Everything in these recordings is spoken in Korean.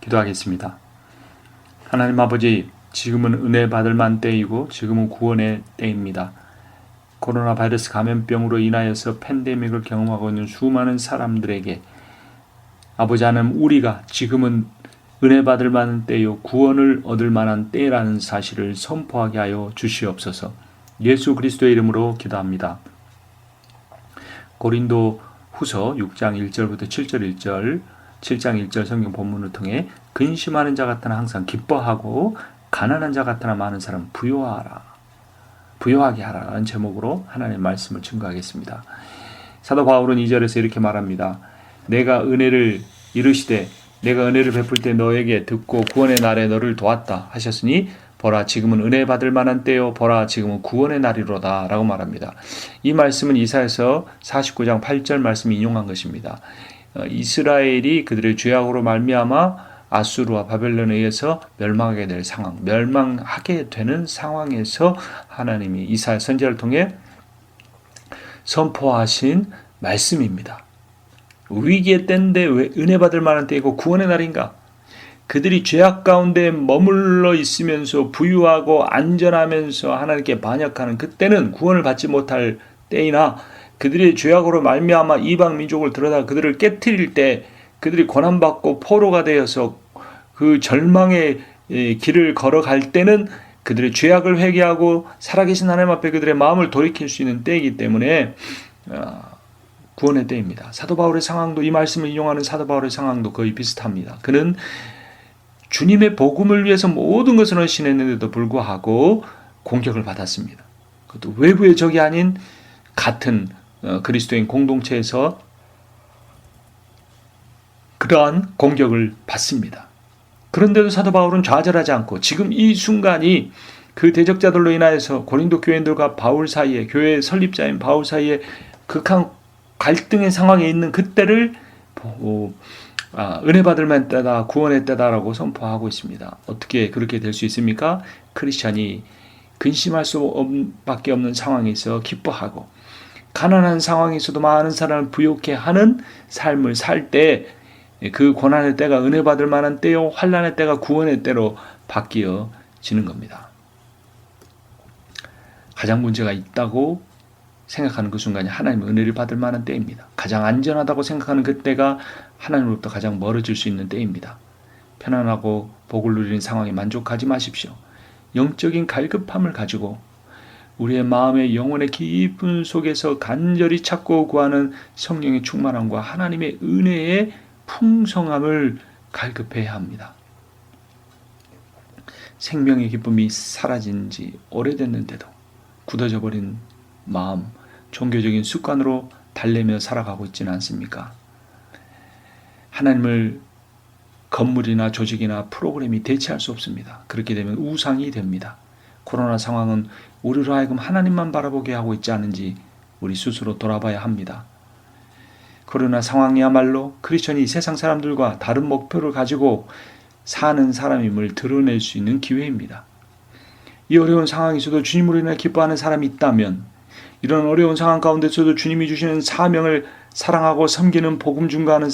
기도하겠습니다. 하나님 아버지, 지금은 은혜 받을 만 때이고 지금은 구원의 때입니다. 코로나 바이러스 감염병으로 인하여서 팬데믹을 경험하고 있는 수많은 사람들에게 아버지 하나님, 우리가 지금은 은혜 받을 만한 때요 구원을 얻을 만한 때라는 사실을 선포하게 하여 주시옵소서. 예수 그리스도의 이름으로 기도합니다. 고린도 후서 6장 1절부터 7절 1절 7장 1절 성경 본문을 통해 근심하는 자 같으나 항상 기뻐하고 가난한 자 같으나 많은 사람 부요하게 하라는 제목으로 하나님의 말씀을 증거하겠습니다. 사도 바울은 2절에서 이렇게 말합니다. 내가 은혜를 베풀 때 너에게 듣고 구원의 날에 너를 도왔다 하셨으니 보라 지금은 은혜 받을 만한 때요 보라 지금은 구원의 날이로다 라고 말합니다. 이 말씀은 이사야서 49장 8절 말씀을 인용한 것입니다. 이스라엘이 그들의 죄악으로 말미암아 아수르와 바벨론에 의해서 멸망하게 되는 상황에서 하나님이 이사야 선지자를 통해 선포하신 말씀입니다. 위기의 때인데 왜 은혜 받을 만한 때이고 구원의 날인가? 그들이 죄악 가운데 머물러 있으면서 부유하고 안전하면서 하나님께 반역하는 그때는 구원을 받지 못할 때이나, 그들의 죄악으로 말미암아 이방 민족을 들여다 그들을 깨트릴 때 그들이 고난받고 포로가 되어서 그 절망의 길을 걸어갈 때는 그들의 죄악을 회개하고 살아계신 하나님 앞에 그들의 마음을 돌이킬 수 있는 때이기 때문에 구원의 때입니다. 사도 바울의 상황도, 이 말씀을 인용하는 사도 바울의 상황도 거의 비슷합니다. 그는 주님의 복음을 위해서 모든 것을 헌신했는데도 불구하고 공격을 받았습니다. 그것도 외부의 적이 아닌 같은 그리스도인 공동체에서 그러한 공격을 받습니다. 그런데도 사도 바울은 좌절하지 않고 지금 이 순간이 그 대적자들로 인하여서 고린도 교인들과 바울 사이에, 교회 설립자인 바울 사이에 극한 갈등의 상황에 있는 그때를 보고 은혜 받을 만한 때다, 구원의 때다라고 선포하고 있습니다. 어떻게 그렇게 될 수 있습니까? 크리스찬이 근심할 수밖에 없는 상황에서 기뻐하고 가난한 상황에서도 많은 사람을 부욕해 하는 삶을 살 때 그 고난의 때가 은혜 받을 만한 때요, 환난의 때가 구원의 때로 바뀌어지는 겁니다. 가장 문제가 있다고 생각하는 그 순간이 하나님의 은혜를 받을 만한 때입니다. 가장 안전하다고 생각하는 그때가 하나님으로부터 가장 멀어질 수 있는 때입니다. 편안하고 복을 누리는 상황에 만족하지 마십시오. 영적인 갈급함을 가지고 우리의 마음의 영혼의 깊은 속에서 간절히 찾고 구하는 성령의 충만함과 하나님의 은혜의 풍성함을 갈급해야 합니다. 생명의 기쁨이 사라진 지 오래됐는데도 굳어져 버린 마음, 종교적인 습관으로 달래며 살아가고 있지는 않습니까? 하나님을 건물이나 조직이나 프로그램이 대체할 수 없습니다. 그렇게 되면 우상이 됩니다. 코로나 상황은 우리로 하여금 하나님만 바라보게 하고 있지 않은지 우리 스스로 돌아봐야 합니다. 코로나 상황이야말로 크리스천이 세상 사람들과 다른 목표를 가지고 사는 사람임을 드러낼 수 있는 기회입니다. 이 어려운 상황에서도 주님으로 인해 기뻐하는 사람이 있다면, 이런 어려운 상황 가운데서도 주님이 주시는 사명을 사랑하고 섬기는 복음 증거하는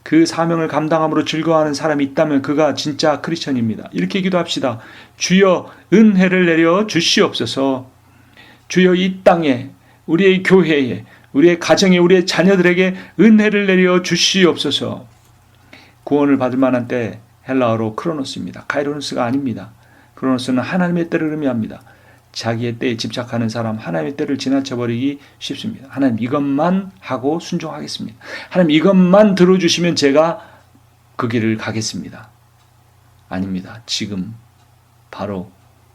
그 사명을 감당함으로 즐거워하는 사람이 있다면 그가 진짜 크리스천입니다. 이렇게 기도합시다. 주여 은혜를 내려 주시옵소서. 주여 이 땅에, 우리의 교회에, 우리의 가정에, 우리의 자녀들에게 은혜를 내려 주시옵소서. 구원을 받을 만한 때 헬라어로 크로노스입니다. 카이로노스가 아닙니다. 크로노스는 하나님의 때를 의미합니다. 자기의 때에 집착하는 사람, 하나님의 때를 지나쳐버리기 쉽습니다. 하나님 이것만 하고 순종하겠습니다. 하나님 이것만 들어주시면 제가 그 길을 가겠습니다. 아닙니다. 지금 바로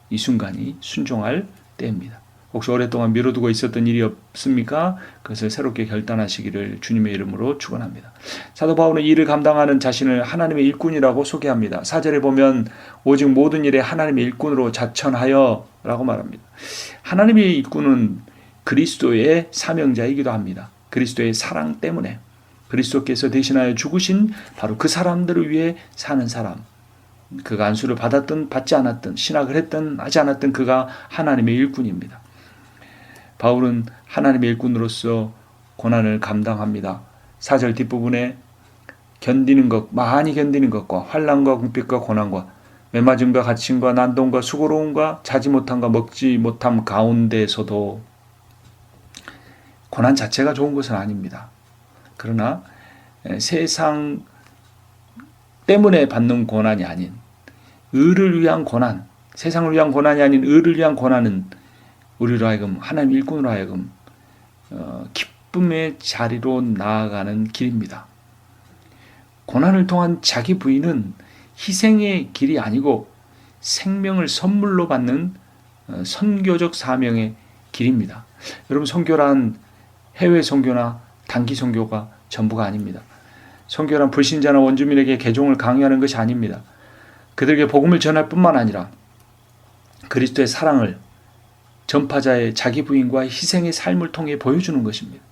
이 순간이 순종할 때입니다. 혹시 오랫동안 미뤄두고 있었던 일이 없습니까? 그것을 새롭게 결단하시기를 주님의 이름으로 축원합니다. 사도 바울은 이 일을 감당하는 자신을 하나님의 일꾼이라고 소개합니다. 4절에 보면 오직 모든 일에 하나님의 일꾼으로 자천하여 라고 말합니다. 하나님의 일꾼은 그리스도의 사명자이기도 합니다. 그리스도의 사랑 때문에 그리스도께서 대신하여 죽으신 바로 그 사람들을 위해 사는 사람, 그가 안수를 받았든 받지 않았든 신학을 했든 하지 않았든 그가 하나님의 일꾼입니다. 바울은 하나님의 일꾼으로서 고난을 감당합니다. 4절 뒷부분에 견디는 것, 많이 견디는 것과 환난과 궁핍과 고난과 매맞음과 갇힘과 난동과 수고로움과 자지 못함과 먹지 못함 가운데에서도 고난 자체가 좋은 것은 아닙니다. 그러나 세상 때문에 받는 고난이 아닌 의를 위한 고난, 세상을 위한 고난이 아닌 의를 위한 고난은 우리로 하여금 하나님 일꾼으로 하여금 기쁨의 자리로 나아가는 길입니다. 고난을 통한 자기 부인은 희생의 길이 아니고 생명을 선물로 받는 선교적 사명의 길입니다. 여러분, 선교란 해외 선교나 단기 선교가 전부가 아닙니다. 선교란 불신자나 원주민에게 개종을 강요하는 것이 아닙니다. 그들에게 복음을 전할 뿐만 아니라 그리스도의 사랑을 전파자의 자기 부인과 희생의 삶을 통해 보여주는 것입니다.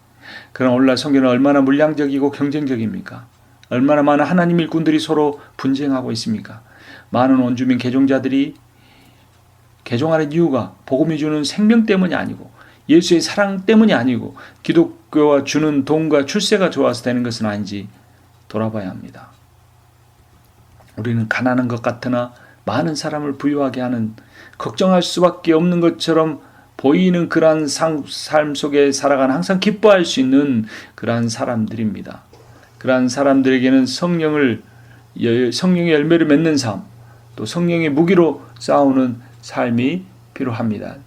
그러나 오늘날 선교는 얼마나 물량적이고 경쟁적입니까? 얼마나 많은 하나님 일꾼들이 서로 분쟁하고 있습니까? 많은 원주민 개종자들이 개종하는 이유가 복음이 주는 생명 때문이 아니고 예수의 사랑 때문이 아니고 기독교가 주는 돈과 출세가 좋아서 되는 것은 아닌지 돌아봐야 합니다. 우리는 가난한 것 같으나 많은 사람을 부유하게 하는, 걱정할 수밖에 없는 것처럼 보이는 그러한 삶 속에 살아가는, 항상 기뻐할 수 있는 그러한 사람들입니다. 그러한 사람들에게는 성령의 열매를 맺는 삶, 또 성령의 무기로 싸우는 삶이 필요합니다.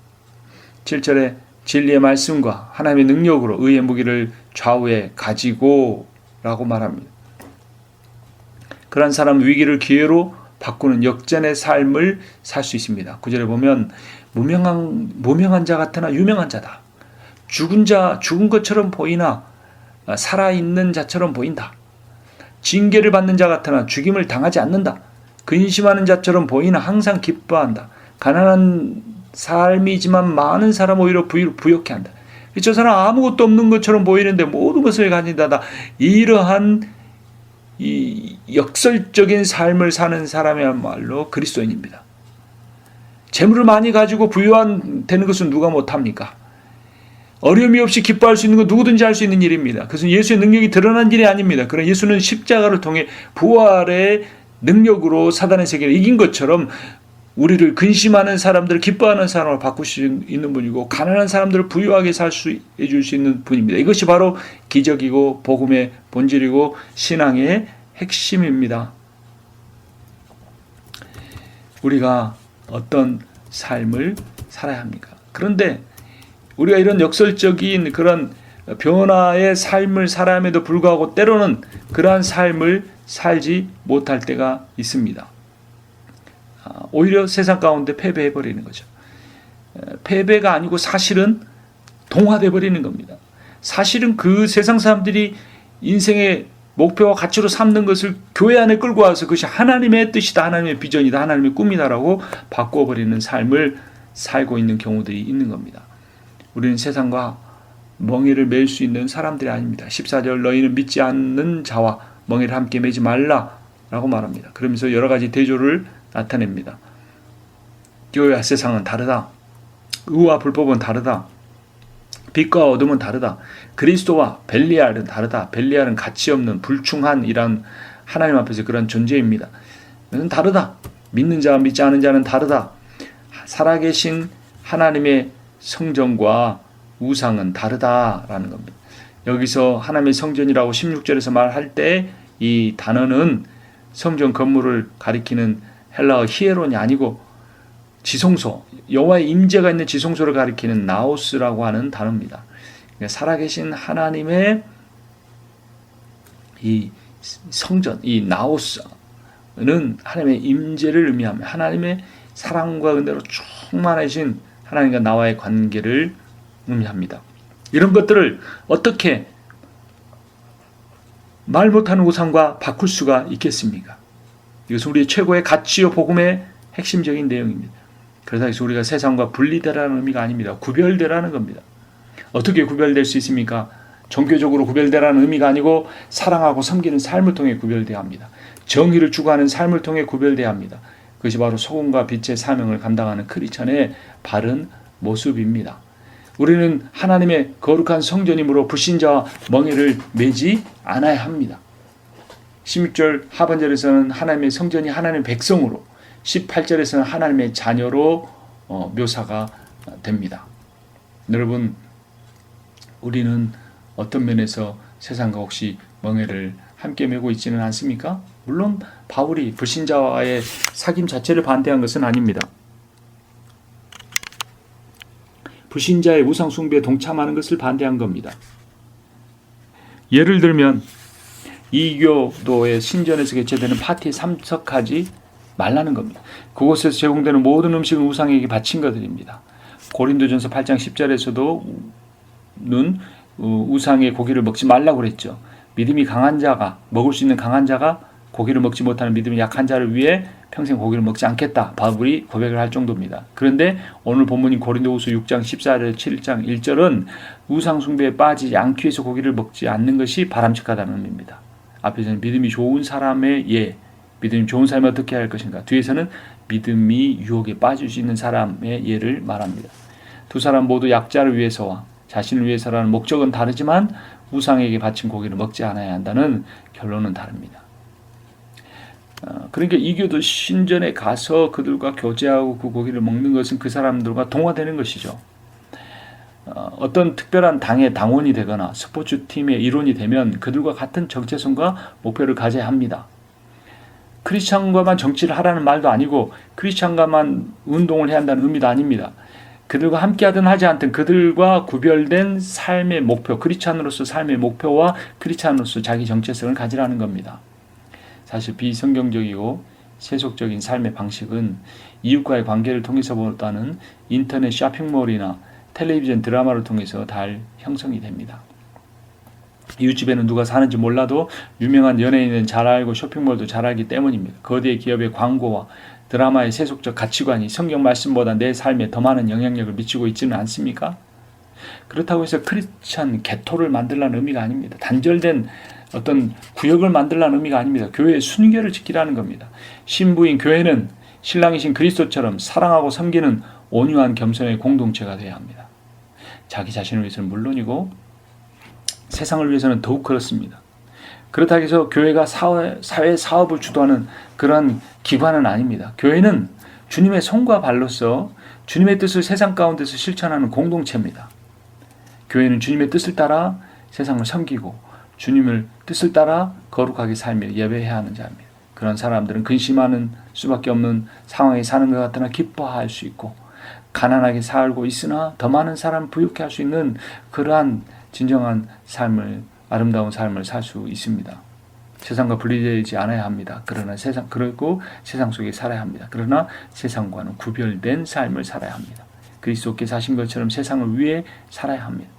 7절에 진리의 말씀과 하나님의 능력으로 의의 무기를 좌우에 가지고 라고 말합니다. 그러한 사람은 위기를 기회로 바꾸는 역전의 삶을 살 수 있습니다. 9절에 보면 무명한 자 같으나 유명한 자다. 죽은 것처럼 보이나 살아있는 자처럼 보인다. 징계를 받는 자 같으나 죽임을 당하지 않는다. 근심하는 자처럼 보이나 항상 기뻐한다. 가난한 삶이지만 많은 사람 오히려 부욕해 한다. 저 사람 아무것도 없는 것처럼 보이는데 모든 것을 가진다. 이러한 이 역설적인 삶을 사는 사람이야말로 그리스도인입니다. 재물을 많이 가지고 되는 것은 누가 못합니까? 어려움이 없이 기뻐할 수 있는 건 누구든지 할 수 있는 일입니다. 그것은 예수의 능력이 드러난 일이 아닙니다. 그러나 예수는 십자가를 통해 부활의 능력으로 사단의 세계를 이긴 것처럼 우리를 근심하는 사람들을 기뻐하는 사람을 바꿀 수 있는 분이고 가난한 사람들을 부유하게 해줄 수 있는 분입니다. 이것이 바로 기적이고 복음의 본질이고 신앙의 핵심입니다. 우리가 어떤 삶을 살아야 합니까? 그런데 우리가 이런 역설적인 그런 변화의 삶을 살아야함에도 불구하고 때로는 그러한 삶을 살지 못할 때가 있습니다. 오히려 세상 가운데 패배해버리는 거죠. 패배가 아니고 사실은 동화돼 버리는 겁니다. 사실은 그 세상 사람들이 인생의 목표와 가치로 삼는 것을 교회 안에 끌고 와서 그것이 하나님의 뜻이다, 하나님의 비전이다, 하나님의 꿈이다라고 바꿔버리는 삶을 살고 있는 경우들이 있는 겁니다. 우리는 세상과 멍에를 맬 수 있는 사람들이 아닙니다. 14절 너희는 믿지 않는 자와 멍에를 함께 매지 말라라고 말합니다. 그러면서 여러 가지 대조를 나타냅니다. 교회와 세상은 다르다. 의와 불법은 다르다. 빛과 어둠은 다르다. 그리스도와 벨리알은 다르다. 벨리알은 가치 없는 불충한 이란 하나님 앞에서 그런 존재입니다. 그것은 다르다. 믿는 자와 믿지 않은 자는 다르다. 살아계신 하나님의 성전과 우상은 다르다라는 겁니다. 여기서 하나님의 성전이라고 16절에서 말할 때 이 단어는 성전 건물을 가리키는 헬라어 히에론이 아니고 지성소, 여호와의 임재가 있는 지성소를 가리키는 나오스라고 하는 단어입니다. 그러니까 살아계신 하나님의 이 성전, 이 나오스는 하나님의 임재를 의미합니다. 하나님의 사랑과 은혜로 충만하신 하나님과 나와의 관계를 의미합니다. 이런 것들을 어떻게 말 못하는 우상과 바꿀 수가 있겠습니까? 이것은 우리의 최고의 가치요 복음의 핵심적인 내용입니다. 그러다 해서 우리가 세상과 분리되라는 의미가 아닙니다. 구별되라는 겁니다. 어떻게 구별될 수 있습니까? 종교적으로 구별되라는 의미가 아니고 사랑하고 섬기는 삶을 통해 구별돼야 합니다. 정의를 추구하는 삶을 통해 구별돼야 합니다. 그것이 바로 소금과 빛의 사명을 감당하는 크리스천의 바른 모습입니다. 우리는 하나님의 거룩한 성전이므로 불신자와 멍에를 매지 않아야 합니다. 16절 하반절에서는 하나님의 성전이 하나님의 백성으로, 18절에서는 하나님의 자녀로 묘사가 됩니다. 여러분, 우리는 어떤 면에서 세상과 혹시 멍에를 함께 메고 있지는 않습니까? 물론 바울이 불신자와의 사귐 자체를 반대한 것은 아닙니다. 불신자의 우상 숭배에 동참하는 것을 반대한 겁니다. 예를 들면 이교도의 신전에서 개최되는 파티에 참석하지 말라는 겁니다. 그곳에서 제공되는 모든 음식은 우상에게 바친 것들입니다. 고린도전서 8장 10절에서도 우상의 고기를 먹지 말라고 그랬죠. 믿음이 강한 자가, 먹을 수 있는 강한 자가 고기를 먹지 못하는 믿음이 약한 자를 위해 평생 고기를 먹지 않겠다, 바울이 고백을 할 정도입니다. 그런데 오늘 본문인 고린도후서 6장 14절 7장 1절은 우상 숭배에 빠지지 않기 위해서 고기를 먹지 않는 것이 바람직하다는 의미입니다. 앞에서는 믿음이 좋은 사람의 예, 믿음이 좋은 사람이 어떻게 할 것인가, 뒤에서는 믿음이 유혹에 빠질 수 있는 사람의 예를 말합니다. 두 사람 모두 약자를 위해서와 자신을 위해서라는 목적은 다르지만 우상에게 바친 고기를 먹지 않아야 한다는 결론은 다릅니다. 그러니까 이교도 신전에 가서 그들과 교제하고 그 고기를 먹는 것은 그 사람들과 동화되는 것이죠. 어떤 특별한 당의 당원이 되거나 스포츠팀의 일원이 되면 그들과 같은 정체성과 목표를 가져야 합니다. 크리스찬과만 정치를 하라는 말도 아니고 크리스찬과만 운동을 해야 한다는 의미도 아닙니다. 그들과 함께하든 하지 않든 그들과 구별된 삶의 목표, 크리스찬으로서 삶의 목표와 크리스찬으로서 자기 정체성을 가지라는 겁니다. 사실 비성경적이고 세속적인 삶의 방식은 이웃과의 관계를 통해서보다는 인터넷 쇼핑몰이나 텔레비전 드라마를 통해서 잘 형성이 됩니다. 이웃집에는 누가 사는지 몰라도 유명한 연예인은 잘 알고 쇼핑몰도 잘 알기 때문입니다. 거대 기업의 광고와 드라마의 세속적 가치관이 성경 말씀보다 내 삶에 더 많은 영향력을 미치고 있지는 않습니까? 그렇다고 해서 크리스찬 개토를 만들라는 의미가 아닙니다. 단절된 어떤 구역을 만들라는 의미가 아닙니다. 교회의 순결을 지키라는 겁니다. 신부인 교회는 신랑이신 그리스도처럼 사랑하고 섬기는 온유한 겸손의 공동체가 되어야 합니다. 자기 자신을 위해서는 물론이고 세상을 위해서는 더욱 그렇습니다. 그렇다고 해서 교회가 사회 사업을 주도하는 그런 기관은 아닙니다. 교회는 주님의 손과 발로서 주님의 뜻을 세상 가운데서 실천하는 공동체입니다. 교회는 주님의 뜻을 따라 세상을 섬기고 주님을 뜻을 따라 거룩하게 살며 예배해야 하는 자입니다. 그런 사람들은 근심하는 수밖에 없는 상황에 사는 것 같으나 기뻐할 수 있고, 가난하게 살고 있으나 더 많은 사람을 부유케 할 수 있는 그러한 진정한 삶을, 아름다운 삶을 살 수 있습니다. 세상과 분리되지 않아야 합니다. 그리고 세상 속에 살아야 합니다. 그러나 세상과는 구별된 삶을 살아야 합니다. 그리스도께 사신 것처럼 세상을 위해 살아야 합니다.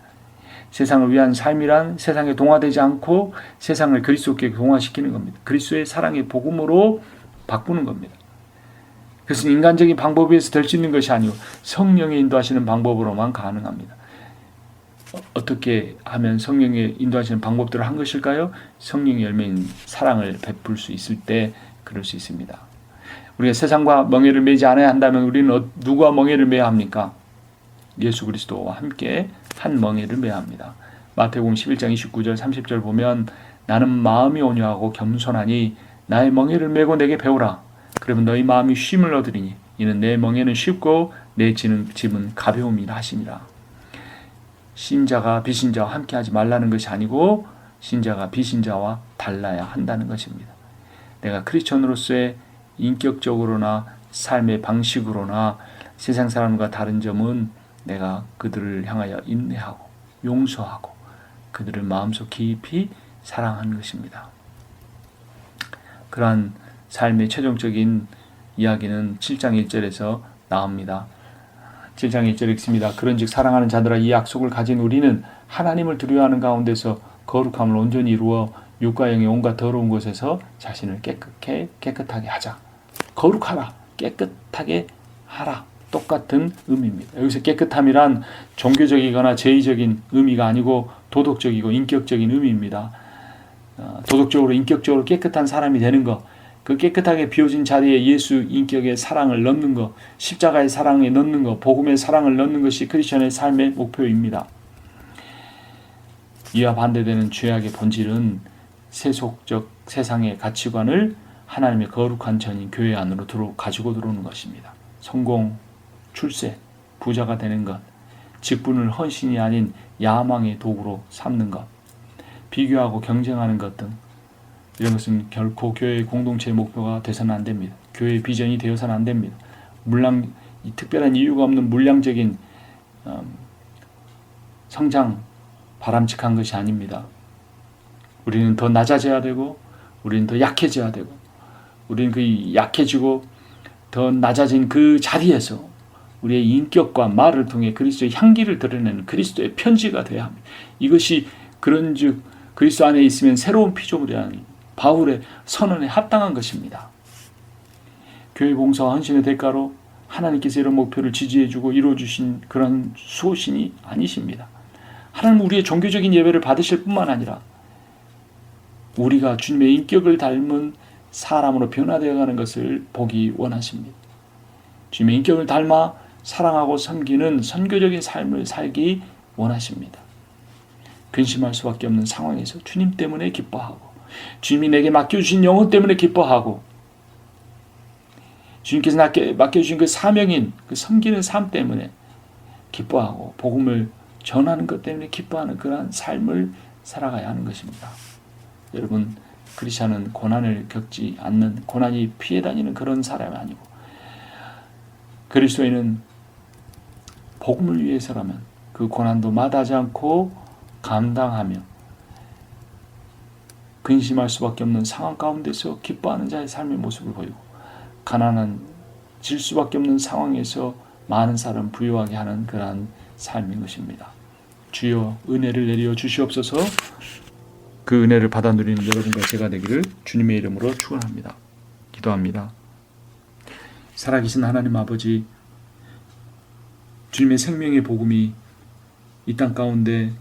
세상을 위한 삶이란 세상에 동화되지 않고 세상을 그리스도께 동화시키는 겁니다. 그리스도의 사랑의 복음으로 바꾸는 겁니다. 그것은 인간적인 방법에 의해서 될 수 있는 것이 아니고 성령의 인도하시는 방법으로만 가능합니다. 어떻게 하면 성령의 인도하시는 방법들을 한 것일까요? 성령의 열매인 사랑을 베풀 수 있을 때 그럴 수 있습니다. 우리가 세상과 멍에를 매지 않아야 한다면 우리는 누구와 멍에를 매야 합니까? 예수 그리스도와 함께 한 멍에를 매야 합니다. 마태복음 11장 29절 30절 보면 나는 마음이 온유하고 겸손하니 나의 멍에를 메고 내게 배우라. 그러면 너희 마음이 쉼을 얻으리니 이는 내 멍에는 쉽고 내 짐은 가벼움이라 하시니라. 신자가 비신자와 함께하지 말라는 것이 아니고 신자가 비신자와 달라야 한다는 것입니다. 내가 크리스천으로서의 인격적으로나 삶의 방식으로나 세상 사람과 다른 점은 내가 그들을 향하여 인내하고 용서하고 그들을 마음속 깊이 사랑하는 것입니다. 그러한 삶의 최종적인 이야기는 7장 1절에서 나옵니다. 7장 1절에 읽습니다. 그런즉 사랑하는 자들아 이 약속을 가진 우리는 하나님을 두려워하는 가운데서 거룩함을 온전히 이루어 육과 영의 온갖 더러운 것에서 자신을 깨끗하게 하자. 거룩하라, 깨끗하게 하라. 똑같은 의미입니다. 여기서 깨끗함이란 종교적이거나 제의적인 의미가 아니고 도덕적이고 인격적인 의미입니다. 도덕적으로 인격적으로 깨끗한 사람이 되는 것, 그 깨끗하게 비워진 자리에 예수 인격의 사랑을 넣는 것, 십자가의 사랑에 넣는 것, 복음의 사랑을 넣는 것이 크리스천의 삶의 목표입니다. 이와 반대되는 죄악의 본질은 세속적 세상의 가치관을 하나님의 거룩한 전인 교회 안으로 가지고 들어오는 것입니다. 성공, 출세, 부자가 되는 것, 직분을 헌신이 아닌 야망의 도구로 삼는 것, 비교하고 경쟁하는 것 등 이런 것은 결코 교회의 공동체의 목표가 되서는 안 됩니다. 교회의 비전이 되어서는 안 됩니다. 특별한 이유가 없는 물량적인 성장, 바람직한 것이 아닙니다. 우리는 더 낮아져야 되고, 우리는 더 약해져야 되고, 우리는 그 약해지고 더 낮아진 그 자리에서 우리의 인격과 말을 통해 그리스도의 향기를 드러내는 그리스도의 편지가 되어야 합니다. 이것이 그런즉 그리스도 안에 있으면 새로운 피조물이라는 바울의 선언에 합당한 것입니다. 교회 봉사와 헌신의 대가로 하나님께서 이런 목표를 지지해주고 이루어주신 그런 수호신이 아니십니다. 하나님은 우리의 종교적인 예배를 받으실 뿐만 아니라 우리가 주님의 인격을 닮은 사람으로 변화되어가는 것을 보기 원하십니다. 주님의 인격을 닮아 사랑하고 섬기는 선교적인 삶을 살기 원하십니다. 근심할 수밖에 없는 상황에서 주님 때문에 기뻐하고, 주님이 내게 맡겨주신 영혼 때문에 기뻐하고, 주님께서 맡겨주신 그 사명인 그 섬기는 삶 때문에 기뻐하고, 복음을 전하는 것 때문에 기뻐하는 그러한 삶을 살아가야 하는 것입니다. 여러분, 크리스찬은 고난을 겪지 않는, 고난이 피해 다니는 그런 사람이 아니고, 그리스도인은 복음을 위해서라면 그 고난도 마다하지 않고 감당하며 근심할 수밖에 없는 상황 가운데서 기뻐하는 자의 삶의 모습을 보이고, 가난해질 수밖에 없는 상황에서 많은 사람 부유하게 하는 그러한 삶인 것입니다. 주여 은혜를 내려 주시옵소서. 그 은혜를 받아 누리는 여러분과 제가 되기를 주님의 이름으로 축원합니다. 기도합니다. 살아계신 하나님 아버지, 주님의 생명의 복음이 이 땅 가운데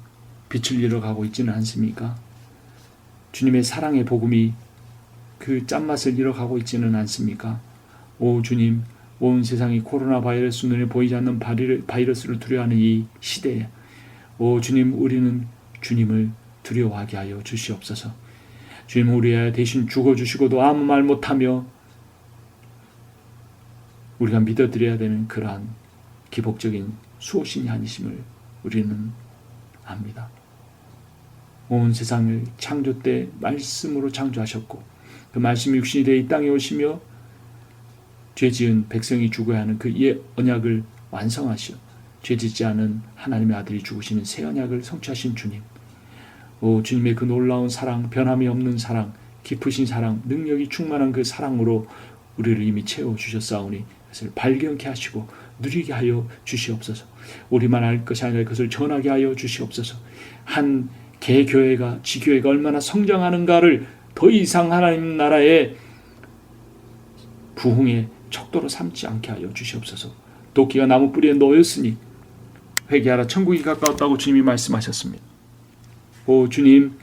빛을 잃어가고 있지는 않습니까? 주님의 사랑의 복음이 그 짠맛을 잃어가고 있지는 않습니까? 오 주님, 온 세상이 코로나 바이러스, 눈에 보이지 않는 바이러스를 두려워하는 이 시대에 오 주님, 우리는 주님을 두려워하게 하여 주시옵소서. 주님, 우리야 대신 죽어주시고도 아무 말 못하며 우리가 믿어드려야 되는 그러한 기복적인 수호신이 아니심을 우리는 압니다. 온 세상을 창조 때 말씀으로 창조하셨고, 그 말씀이 육신이 되어 이 땅에 오시며 죄지은 백성이 죽어야 하는 그 언약을 완성하시어 죄짓지 않은 하나님의 아들이 죽으시는 새 언약을 성취하신 주님, 오 주님의 그 놀라운 사랑, 변함이 없는 사랑, 깊으신 사랑, 능력이 충만한 그 사랑으로 우리를 이미 채워주셨사오니 그것을 발견케 하시고 누리게 하여 주시옵소서. 우리만 알 것이 아니라 그것을 전하게 하여 주시옵소서. 한 개교회가, 지교회가 얼마나 성장하는가를 더 이상 하나님 나라의 부흥의 척도로 삼지 않게 하여 주시옵소서. 도끼가 나무 뿌리에 놓였으니 회개하라, 천국이 가까웠다고 주님이 말씀하셨습니다. 오 주님,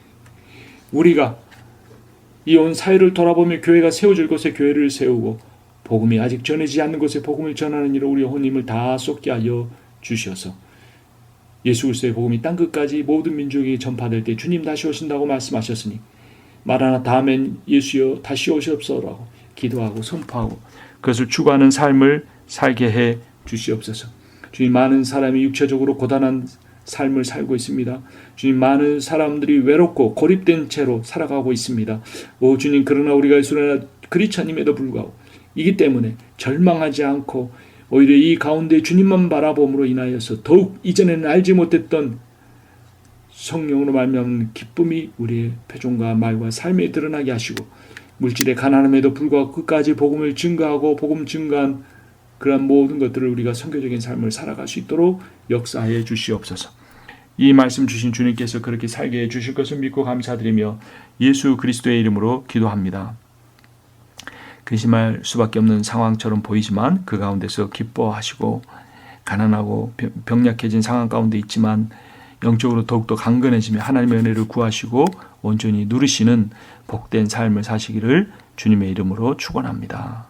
우리가 이 온 사회를 돌아보며 교회가 세워질 곳에 교회를 세우고, 복음이 아직 전해지지 않는 곳에 복음을 전하는 일로 우리 혼임을 다 쏟게 하여 주시어서 예수 그리스도의 복음이 땅끝까지 모든 민족에게 전파될 때 주님 다시 오신다고 말씀하셨으니 마라나타 아멘 예수여 다시 오시옵소서라고 기도하고 선포하고 그것을 추구하는 삶을 살게 해 주시옵소서. 주님, 많은 사람이 육체적으로 고단한 삶을 살고 있습니다. 주님, 많은 사람들이 외롭고 고립된 채로 살아가고 있습니다. 오 주님, 그러나 우리가 예수나 그리스도님에도 불구하고 이기 때문에 절망하지 않고 오히려 이 가운데 주님만 바라봄으로 인하여서 더욱 이전에는 알지 못했던 성령으로 말미암은 기쁨이 우리의 표정과 말과 삶에 드러나게 하시고, 물질의 가난함에도 불구하고 끝까지 복음을 증거하고 복음 증거한 그런 모든 것들을 우리가 선교적인 삶을 살아갈 수 있도록 역사해 주시옵소서. 이 말씀 주신 주님께서 그렇게 살게 해 주실 것을 믿고 감사드리며 예수 그리스도의 이름으로 기도합니다. 근심할 수밖에 없는 상황처럼 보이지만 그 가운데서 기뻐하시고, 가난하고 병약해진 상황 가운데 있지만 영적으로 더욱더 강건해지며 하나님의 은혜를 구하시고 온전히 누리시는 복된 삶을 사시기를 주님의 이름으로 축원합니다.